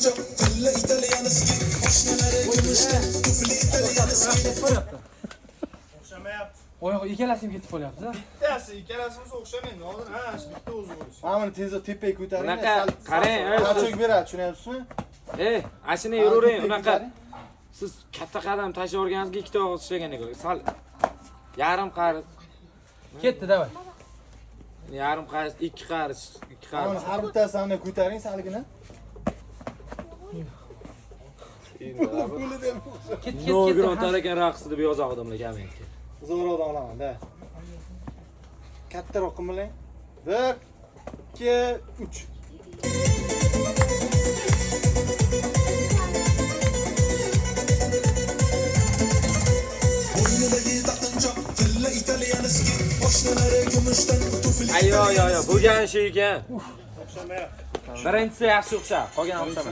taqinchoq, tilla italyanskiy, oshnalari kumushda, tufli italyanskiy. O'xshamayapti. Oyoq ikkalasi ham ketib qolyapti-da. Ikkalasimiz o'xshamaydi. Oldin bitta o'zi bo'lish. Mana tezda tepaga ko'taring. Unaqa qarang, Qachon beradi, tushunyapsizmi? ashina yuravering, unaqa siz katta qadam tashlayorganingizga ikkita og'iz ishlagandek bo'ladi. Sal yarim qarich, Ketdi, davay. yarim qarich, ikki qarich, Mana har bittasini ko'taring salgina. Ket. Nogiron tarakan raqsi deb yozoq odamlar kommentga. Zo'roqdan olaman-da. Kattaroq qilmang. 1 2 3. Bo'ynidagi taqinchoq, tilla italyanskiy, oshnalari kumushdan, tufli. Ayyo, bu gan shu ekan. O'xshamayapti. Birinchisi yaxshi o'xshab, qolgani o'xshamaydi.